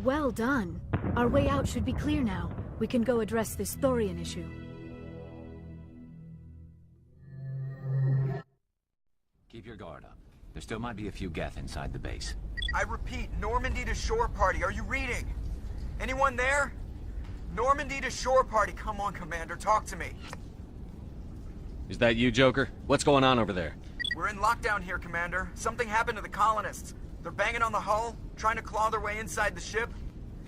Well done. Our way out should be clear now. We can go address this Thorian issue. Keep your guard up. There still might be a few geth inside the base. I repeat, Normandy to shore party. Are you reading? Anyone there? Normandy to shore party. Come on, Commander, talk to me. Is that you, Joker? What's going on over there? We're in lockdown here, Commander. Something happened to the colonists. They're banging on the hull, trying to claw their way inside the ship.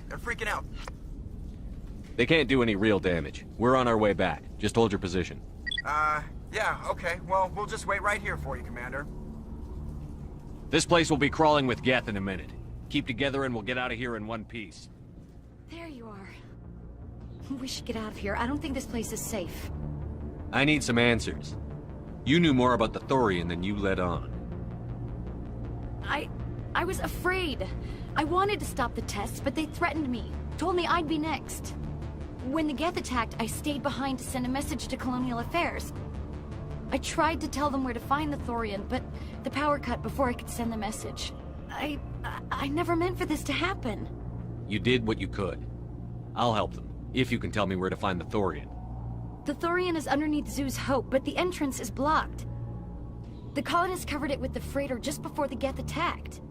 They're freaking out. They can't do any real damage. We're on our way back. Just hold your position. Yeah, okay. Well, we'll just wait right here for you, Commander. This place will be crawling with geth in a minute. Keep together and we'll get out of here in one piece. There you are. We should get out of here. I don't think this place is safe. I need some answers. You knew more about the Thorian than you let on. I was afraid. I wanted to stop the tests, but they threatened me. Told me I'd be next. When the geth attacked, I stayed behind to send a message to Colonial Affairs. I tried to tell them where to find the Thorian, but the power cut before I could send the message. I never meant for this to happen. You did what you could. I'll help them, if you can tell me where to find the Thorian. The Thorian is underneath Zoo's Hope, but the entrance is blocked. The colonists covered it with the freighter just before the geth attacked.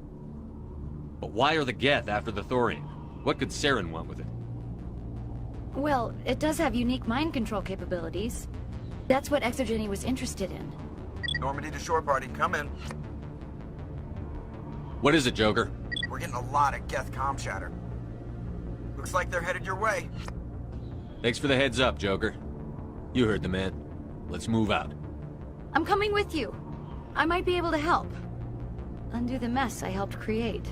But why are the geth after the Thorian? What could Saren want with it? Well, it does have unique mind control capabilities. That's what Exogeny was interested in. Normandy to shore party, come in. What is it, Joker? We're getting a lot of geth comm chatter. Looks like they're headed your way. Thanks for the heads up, Joker. You heard the man. Let's move out. I'm coming with you. I might be able to help. Undo the mess I helped create.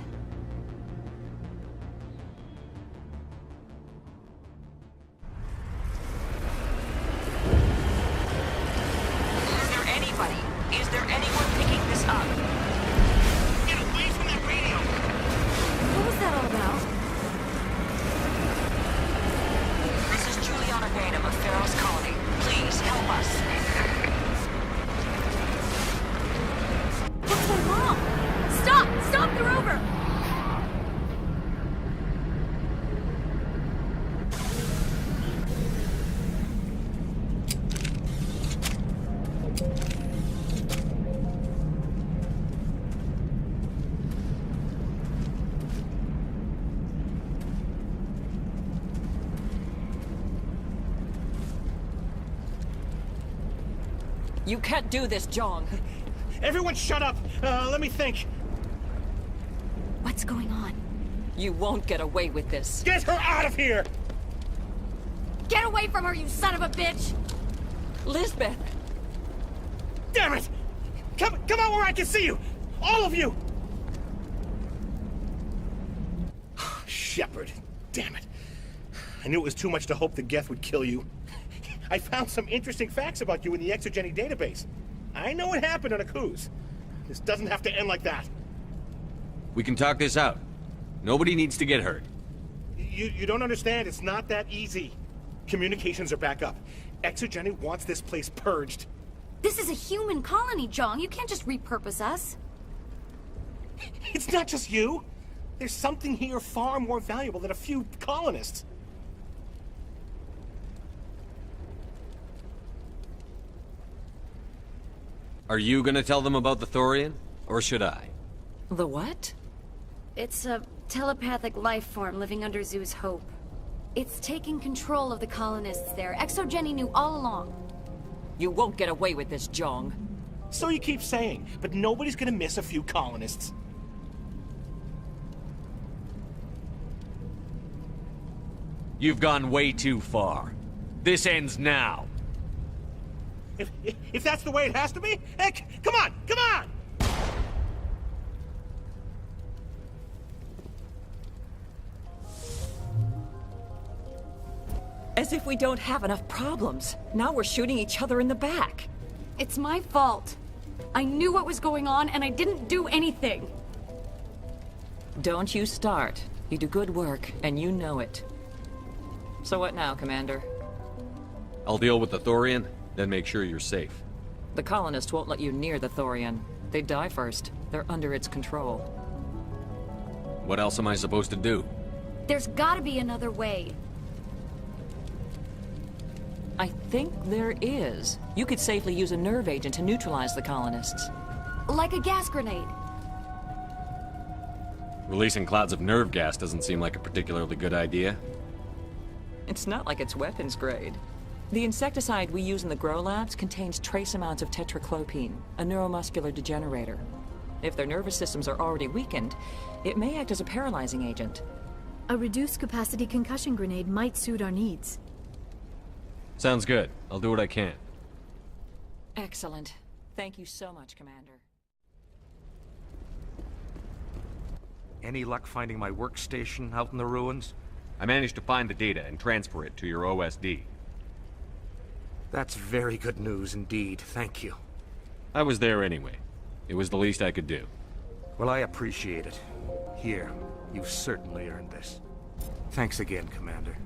Is there anyone picking this up? Get away from that radio! What was that all about? This is Juliana Bainham of Pharaoh's Colony. Please help us. What's going wrong? Stop! Stop the rover! You can't do this, Jong. Everyone shut up! Let me think. What's going on? You won't get away with this. Get her out of here! Get away from her, you son of a bitch! Lisbeth! Damn it! Come out where I can see you! All of you! Shepard, damn it. I knew it was too much to hope the geth would kill you. I found some interesting facts about you in the Exogeny database. I know what happened on Akuz. This doesn't have to end like that. We can talk this out. Nobody needs to get hurt. You don't understand. It's not that easy. Communications are back up. Exogeny wants this place purged. This is a human colony, Jong. You can't just repurpose us. It's not just you. There's something here far more valuable than a few colonists. Are you gonna tell them about the Thorian? Or should I? The what? It's a telepathic life form living under Zoo's Hope. It's taking control of the colonists there. Exogeny knew all along. You won't get away with this, Jong. So you keep saying, but nobody's gonna miss a few colonists. You've gone way too far. This ends now. If that's the way it has to be, heck, come on, come on! As if we don't have enough problems. Now we're shooting each other in the back. It's my fault. I knew what was going on, and I didn't do anything. Don't you start. You do good work, and you know it. So what now, Commander? I'll deal with the Thorian, then make sure you're safe. The colonists won't let you near the Thorian. They die first. They're under its control. What else am I supposed to do? There's gotta be another way. I think there is. You could safely use a nerve agent to neutralize the colonists. Like a gas grenade. Releasing clouds of nerve gas doesn't seem like a particularly good idea. It's not like it's weapons grade. The insecticide we use in the grow labs contains trace amounts of tetraclopine, a neuromuscular degenerator. If their nervous systems are already weakened, it may act as a paralyzing agent. A reduced capacity concussion grenade might suit our needs. Sounds good. I'll do what I can. Excellent. Thank you so much, Commander. Any luck finding my workstation out in the ruins? I managed to find the data and transfer it to your OSD. That's very good news indeed, thank you. I was there anyway. It was the least I could do. Well, I appreciate it. Here, you've certainly earned this. Thanks again, Commander.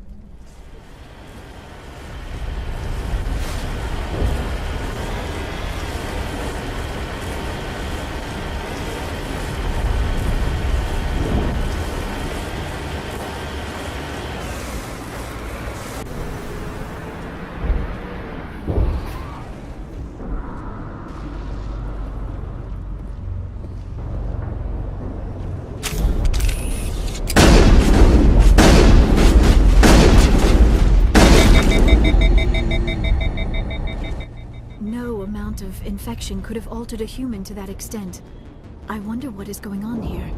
No amount of infection could have altered a human to that extent. I wonder what is going on here.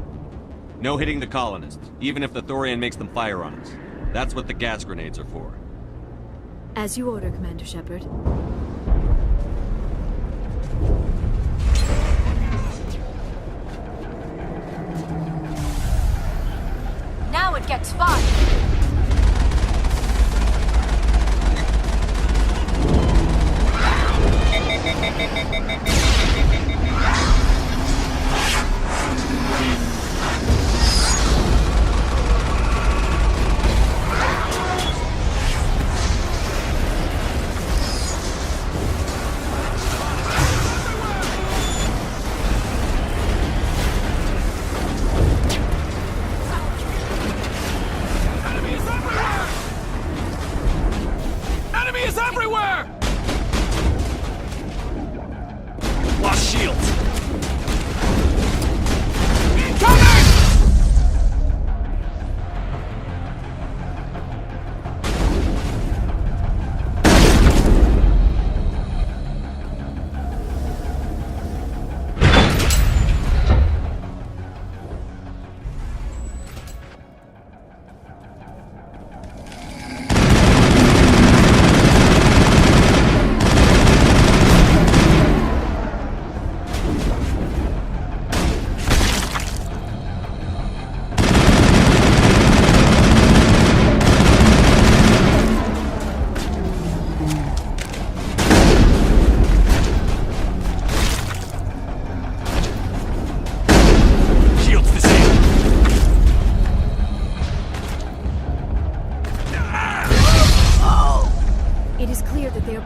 No hitting the colonists, even if the Thorian makes them fire on us. That's what the gas grenades are for. As you order, Commander Shepard. Now it gets fun!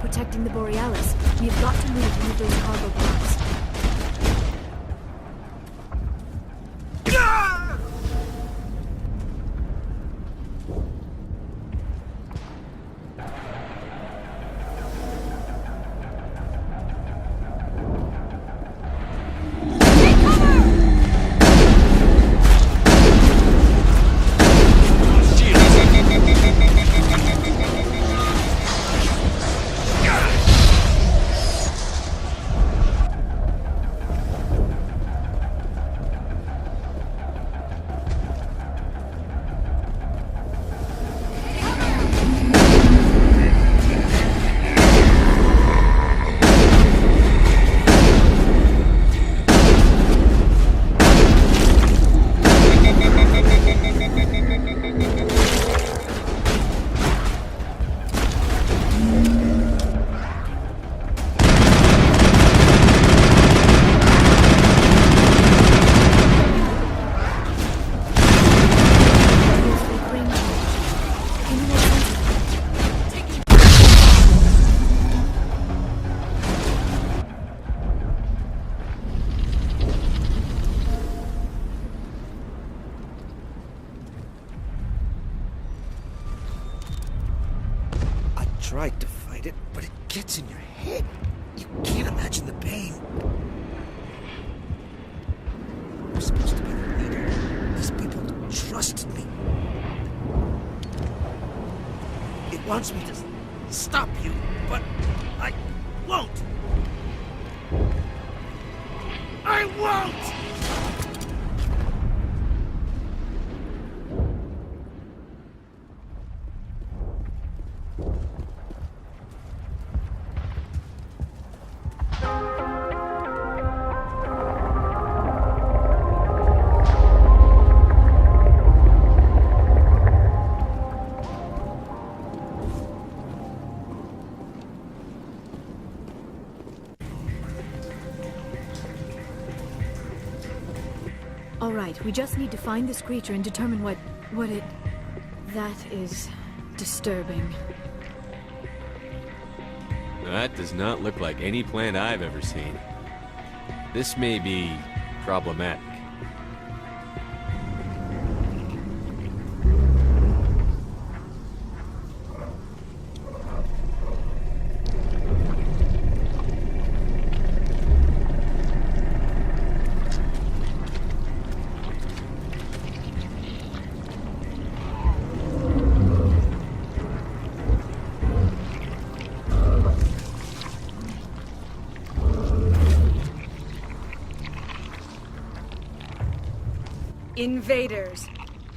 Protecting the Borealis. We've got to move one of those cargo pods. tried to fight it, but it gets in your head. You can't imagine the pain. I'm supposed to be the leader. These people trust me. It wants me to stop you, but I won't. I won't! All right, we just need to find this creature and determine what it... That is disturbing. That does not look like any plant I've ever seen. This may be problematic. Invaders,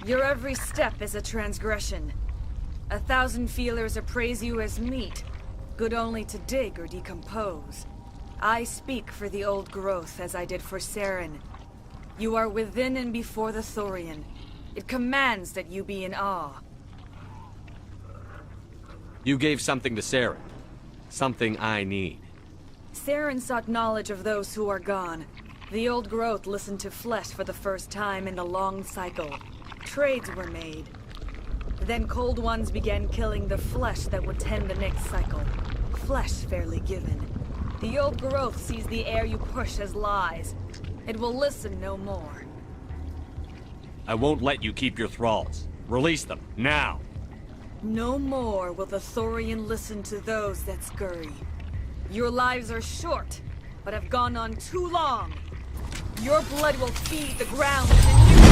your every step is a transgression. 1,000 feelers appraise you as meat, good only to dig or decompose. I speak for the old growth as I did for Saren. You are within and before the Thorian. It commands that you be in awe. You gave something to Saren. Something I need. Saren sought knowledge of those who are gone. The old growth listened to flesh for the first time in the long cycle. Trades were made. Then cold ones began killing the flesh that would tend the next cycle. Flesh fairly given. The old growth sees the air you push as lies. It will listen no more. I won't let you keep your thralls. Release them, now! No more will the Thorian listen to those that scurry. Your lives are short, but have gone on too long. Your blood will feed the ground within you.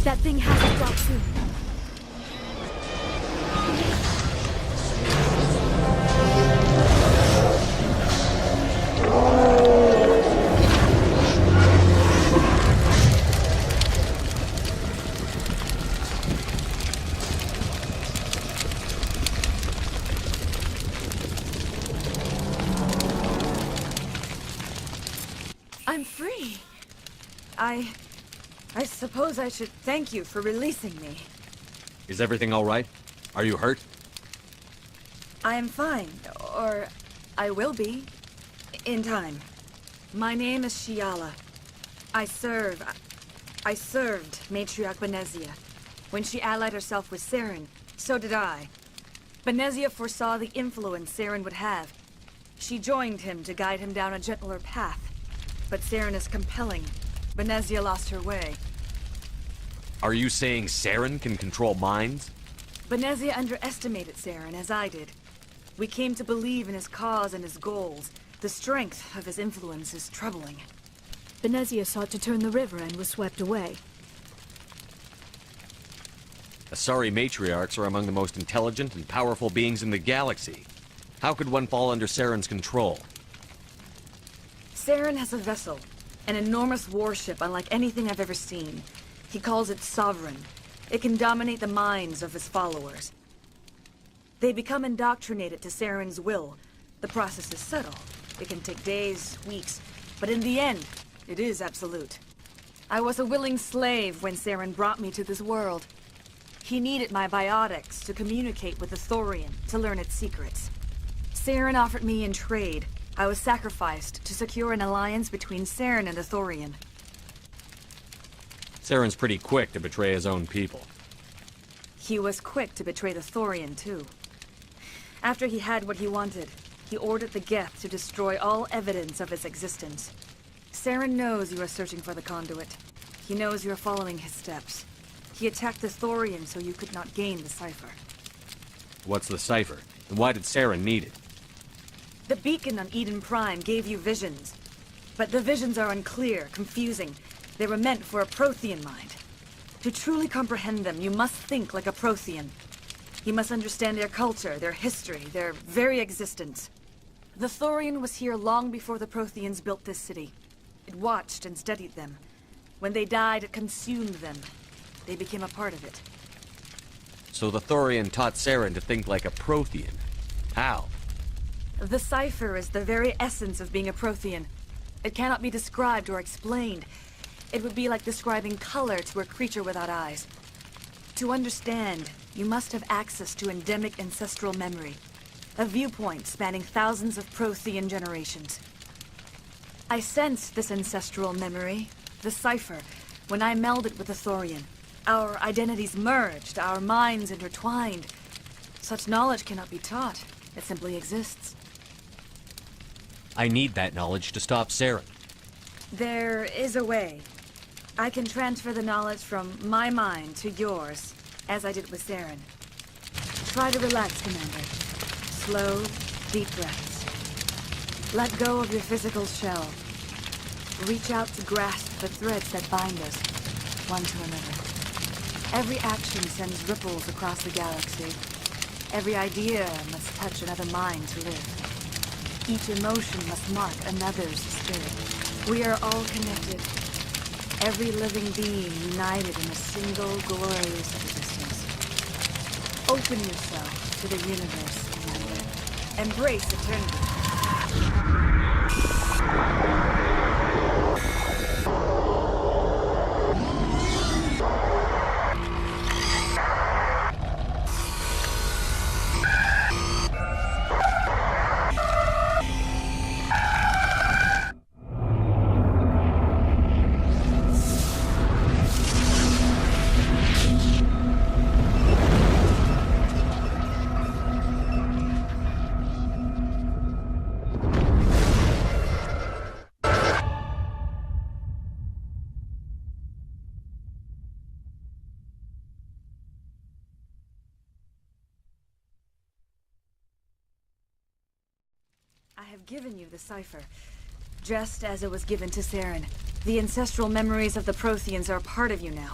That thing has to drop soon. I'm free. I suppose I should thank you for releasing me. Is everything all right? Are you hurt? I am fine, or I will be, in time. My name is Shiala. I served Matriarch Benezia. When she allied herself with Saren, so did I. Benezia foresaw the influence Saren would have. She joined him to guide him down a gentler path. But Saren is compelling. Benezia lost her way. Are you saying Saren can control minds? Benezia underestimated Saren, as I did. We came to believe in his cause and his goals, The strength of his influence is troubling. Venezia sought to turn the river and was swept away. Asari matriarchs are among the most intelligent and powerful beings in the galaxy. How could one fall under Saren's control? Saren has a vessel, an enormous warship unlike anything I've ever seen. He calls it Sovereign. It can dominate the minds of his followers. They become indoctrinated to Saren's will. The process is subtle. It can take days, weeks, but in the end, it is absolute. I was a willing slave when Saren brought me to this world. He needed my biotics to communicate with the Thorian, to learn its secrets. Saren offered me in trade. I was sacrificed to secure an alliance between Saren and the Thorian. Saren's pretty quick to betray his own people. He was quick to betray the Thorian, too. After he had what he wanted, he ordered the geth to destroy all evidence of its existence. Saren knows you are searching for the conduit. He knows you are following his steps. He attacked the Thorian so you could not gain the cipher. What's the cipher? And why did Saren need it? The beacon on Eden Prime gave you visions. But the visions are unclear, confusing. They were meant for a Prothean mind. To truly comprehend them, you must think like a Prothean. You must understand their culture, their history, their very existence. The Thorian was here long before the Protheans built this city. It watched and studied them. When they died, it consumed them. They became a part of it. So the Thorian taught Saren to think like a Prothean. How? The cipher is the very essence of being a Prothean. It cannot be described or explained. It would be like describing color to a creature without eyes. To understand, you must have access to endemic ancestral memory. A viewpoint spanning thousands of Prothean generations. I sensed this ancestral memory, the cipher, when I melded with the Thorian. Our identities merged, our minds intertwined. Such knowledge cannot be taught. It simply exists. I need that knowledge to stop Saren. There is a way. I can transfer the knowledge from my mind to yours, as I did with Saren. Try to relax, Commander. Slow, deep breaths. Let go of your physical shell. Reach out to grasp the threads that bind us, one to another. Every action sends ripples across the galaxy. Every idea must touch another mind to live. Each emotion must mark another's spirit. We are all connected. Every living being united in a single glorious existence. Open yourself to the universe, Commander. Embrace eternity. I have given you the cipher, just as it was given to Saren. The ancestral memories of the Protheans are a part of you now.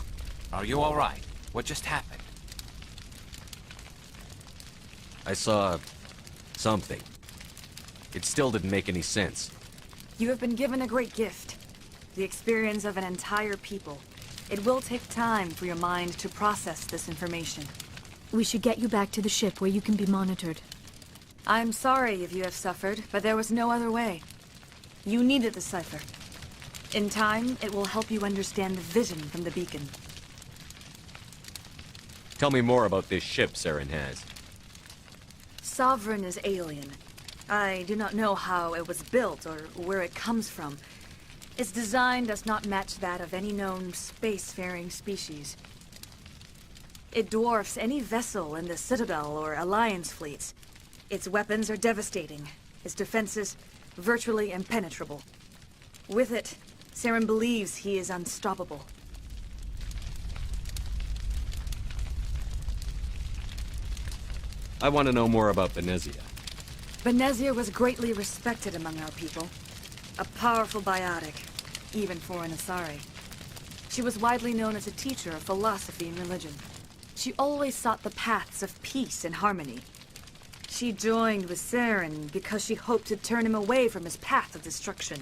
Are you all right? What just happened? I saw... something. It still didn't make any sense. You have been given a great gift. The experience of an entire people. It will take time for your mind to process this information. We should get you back to the ship where you can be monitored. I'm sorry if you have suffered, but there was no other way. You needed the cipher. In time, it will help you understand the vision from the beacon. Tell me more about this ship Saren has. Sovereign is alien. I do not know how it was built or where it comes from. Its design does not match that of any known spacefaring species. It dwarfs any vessel in the Citadel or Alliance fleets. Its weapons are devastating. Its defenses virtually impenetrable. With it, Saren believes he is unstoppable. I want to know more about Venezia. Benezia was greatly respected among our people. A powerful biotic, even for an asari. She was widely known as a teacher of philosophy and religion. She always sought the paths of peace and harmony. She joined with Saren because she hoped to turn him away from his path of destruction.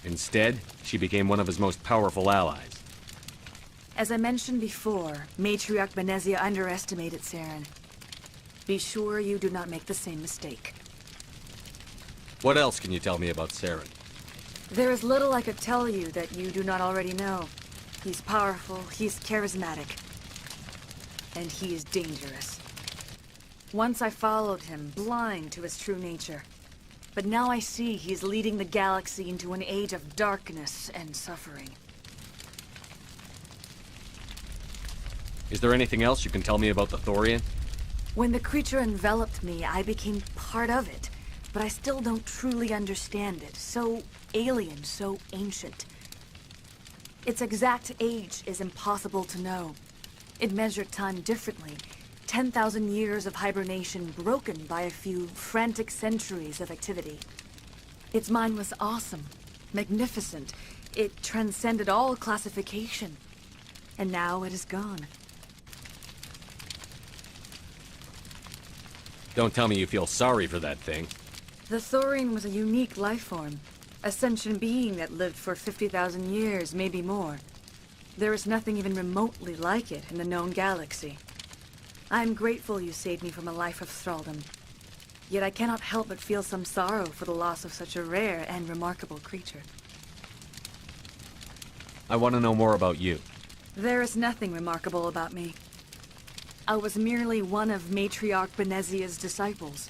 Instead, she became one of his most powerful allies. As I mentioned before, Matriarch Benezia underestimated Saren. Be sure you do not make the same mistake. What else can you tell me about Saren? There is little I could tell you that you do not already know. He's powerful, he's charismatic, and he is dangerous. Once I followed him, blind to his true nature. But now I see he's leading the galaxy into an age of darkness and suffering. Is there anything else you can tell me about the Thorian? When the creature enveloped me, I became part of it. But I still don't truly understand it. So alien, so ancient. Its exact age is impossible to know. It measured time differently. 10,000 years of hibernation broken by a few frantic centuries of activity. Its mind was awesome, magnificent. It transcended all classification. And now it is gone. Don't tell me you feel sorry for that thing. The Thorian was a unique life form. A sentient being that lived for 50,000 years, maybe more. There is nothing even remotely like it in the known galaxy. I'm grateful you saved me from a life of thraldom. Yet I cannot help but feel some sorrow for the loss of such a rare and remarkable creature. I want to know more about you. There is nothing remarkable about me. I was merely one of Matriarch Benezia's disciples.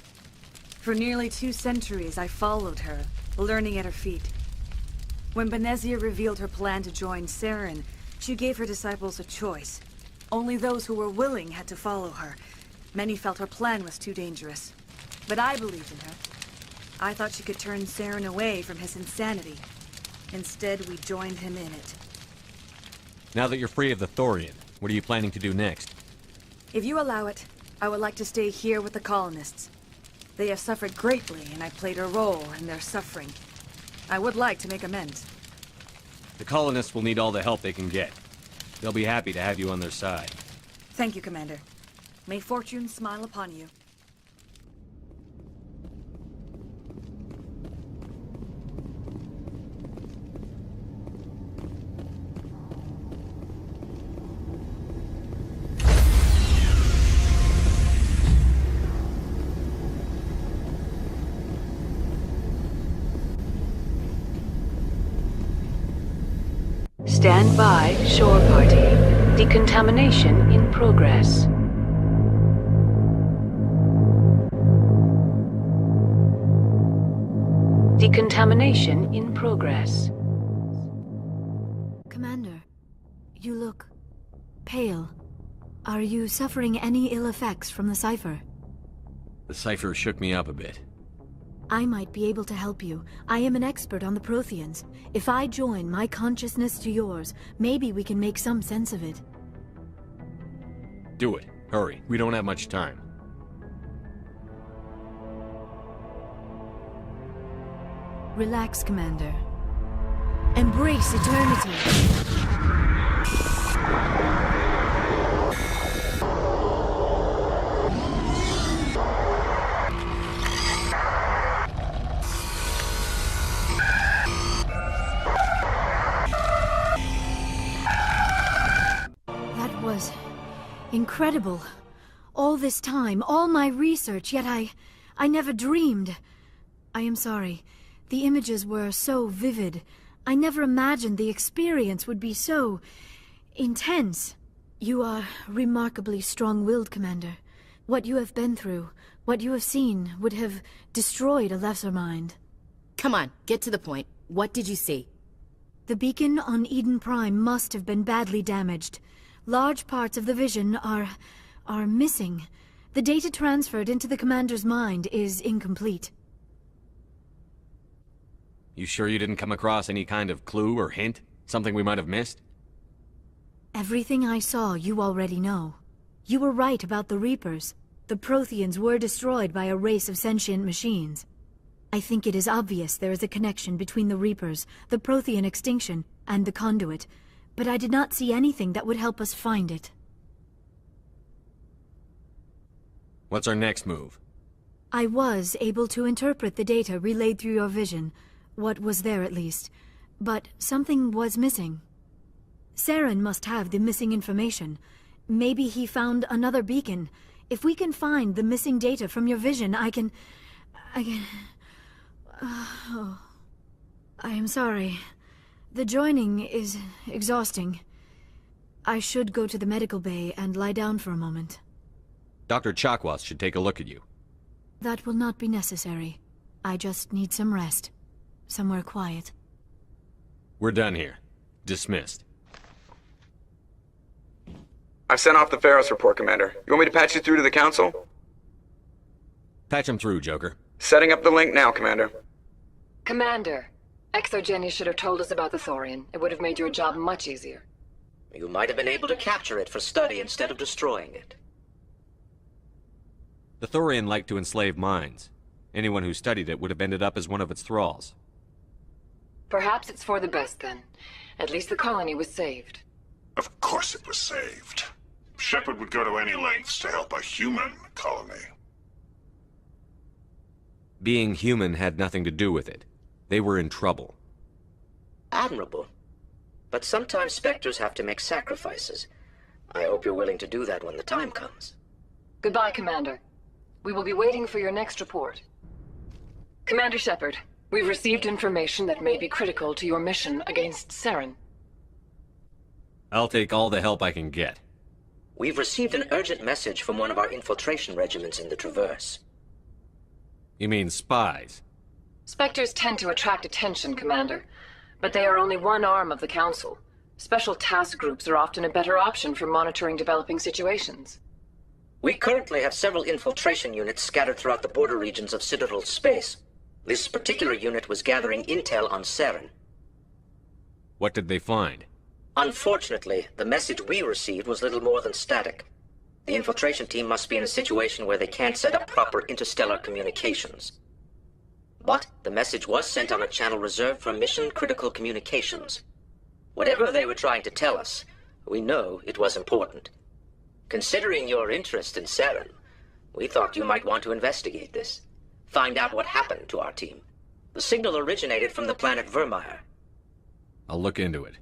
For nearly 2 centuries I followed her, learning at her feet. When Benezia revealed her plan to join Saren, she gave her disciples a choice. Only those who were willing had to follow her. Many felt her plan was too dangerous. But I believed in her. I thought she could turn Saren away from his insanity. Instead, we joined him in it. Now that you're free of the Thorian, what are you planning to do next? If you allow it, I would like to stay here with the colonists. They have suffered greatly, and I played a role in their suffering. I would like to make amends. The colonists will need all the help they can get. They'll be happy to have you on their side. Thank you, Commander. May fortune smile upon you. Stand by, shore party. Decontamination in progress. Decontamination in progress. Commander, you look pale. Are you suffering any ill effects from the cipher? The cipher shook me up a bit. I might be able to help you. I am an expert on the Proteans. If I join my consciousness to yours, maybe we can make some sense of it. Do it. Hurry. We don't have much time. Relax, Commander. Embrace eternity. Incredible. All this time, all my research, yet I never dreamed. I am sorry. The images were so vivid. I never imagined the experience would be so intense. You are remarkably strong-willed, Commander. What you have been through, what you have seen, would have destroyed a lesser mind. Come on, get to the point. What did you see? The beacon on Eden Prime must have been badly damaged. Large parts of the vision are missing. The data transferred into the Commander's mind is incomplete. You sure you didn't come across any kind of clue or hint? Something we might have missed? Everything I saw you already know. You were right about the Reapers. The Protheans were destroyed by a race of sentient machines. I think it is obvious there is a connection between the Reapers, the Prothean extinction, and the conduit, but I did not see anything that would help us find it. What's our next move? I was able to interpret the data relayed through your vision, what was there at least, but something was missing. Saren must have the missing information. Maybe he found another beacon. If we can find the missing data from your vision, I can... Oh. I am sorry. The joining is exhausting. I should go to the medical bay and lie down for a moment. Dr. Chakwas should take a look at you. That will not be necessary. I just need some rest. Somewhere quiet. We're done here. Dismissed. I've sent off the Pharos report, Commander. You want me to patch you through to the Council? Patch him through, Joker. Setting up the link now, Commander. Commander, Exogeny should have told us about the Thorian. It would have made your job much easier. You might have been able to capture it for study instead of destroying it. The Thorian liked to enslave minds. Anyone who studied it would have ended up as one of its thralls. Perhaps it's for the best, then. At least the colony was saved. Of course it was saved. Shepard would go to any lengths to help a human colony. Being human had nothing to do with it. They were in trouble. Admirable. But sometimes Spectres have to make sacrifices. I hope you're willing to do that when the time comes. Goodbye, Commander. We will be waiting for your next report. Commander Shepard, we've received information that may be critical to your mission against Saren. I'll take all the help I can get. We've received an urgent message from one of our infiltration regiments in the Traverse. You mean spies? Spectres tend to attract attention, Commander. But they are only one arm of the Council. Special task groups are often a better option for monitoring developing situations. We currently have several infiltration units scattered throughout the border regions of Citadel space. This particular unit was gathering intel on Saren. What did they find? Unfortunately, the message we received was little more than static. The infiltration team must be in a situation where they can't set up proper interstellar communications. But the message was sent on a channel reserved for mission-critical communications. Whatever they were trying to tell us, we know it was important. Considering your interest in Saren, we thought you might want to investigate this. Find out what happened to our team. The signal originated from the planet Vermeer. I'll look into it.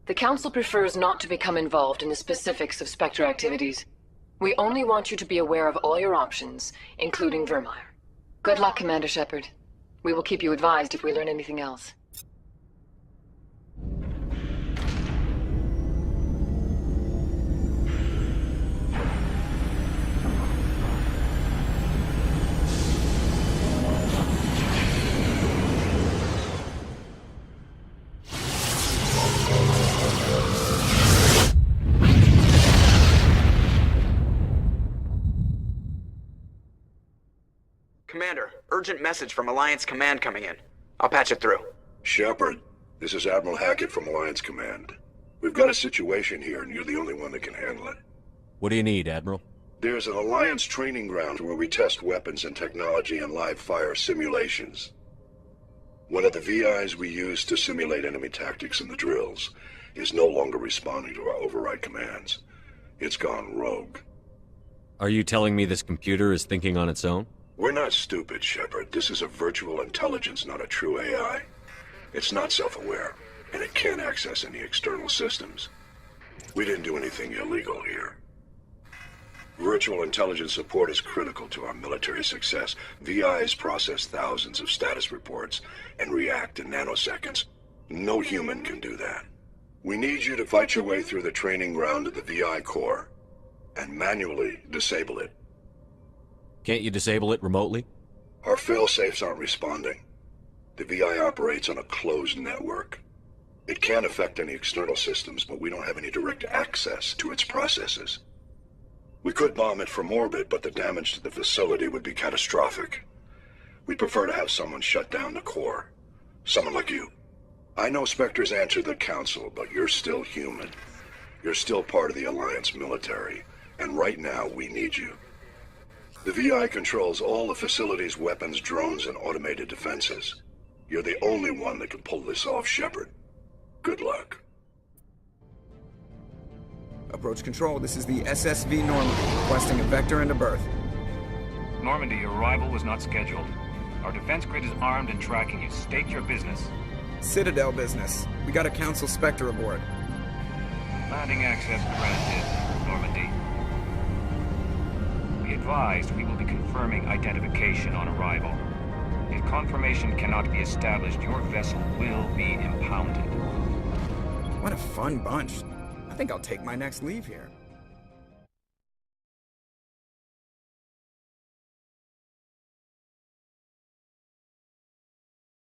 The Council prefers not to become involved in the specifics of Spectre activities. We only want you to be aware of all your options, including Vermeer. Good luck, Commander Shepard. We will keep you advised if we learn anything else. Commander, urgent message from Alliance Command coming in. I'll patch it through. Shepard, this is Admiral Hackett from Alliance Command. We've got a situation here, and you're the only one that can handle it. What do you need, Admiral? There's an Alliance training ground where we test weapons and technology in live-fire simulations. One of the VIs we use to simulate enemy tactics in the drills is no longer responding to our override commands. It's gone rogue. Are you telling me this computer is thinking on its own? We're not stupid, Shepard. This is a virtual intelligence, not a true AI. It's not self-aware, and it can't access any external systems. We didn't do anything illegal here. Virtual intelligence support is critical to our military success. VIs process thousands of status reports and react in nanoseconds. No human can do that. We need you to fight your way through the training ground of the VI core and manually disable it. Can't you disable it remotely? Our fail-safes aren't responding. The VI operates on a closed network. It can affect any external systems, but we don't have any direct access to its processes. We could bomb it from orbit, but the damage to the facility would be catastrophic. We'd prefer to have someone shut down the core. Someone like you. I know Spectres answer the Council, but you're still human. You're still part of the Alliance military, and right now we need you. The VI controls all the facility's weapons, drones, and automated defenses. You're the only one that can pull this off, Shepard. Good luck. Approach control, this is the SSV Normandy, requesting a vector and a berth. Normandy, your arrival was not scheduled. Our defense grid is armed and tracking you. State your business. Citadel business. We got a Council Spectre aboard. Landing access granted, Normandy. Be advised, we will be confirming identification on arrival. If confirmation cannot be established, your vessel will be impounded. What a fun bunch. I think I'll take my next leave here.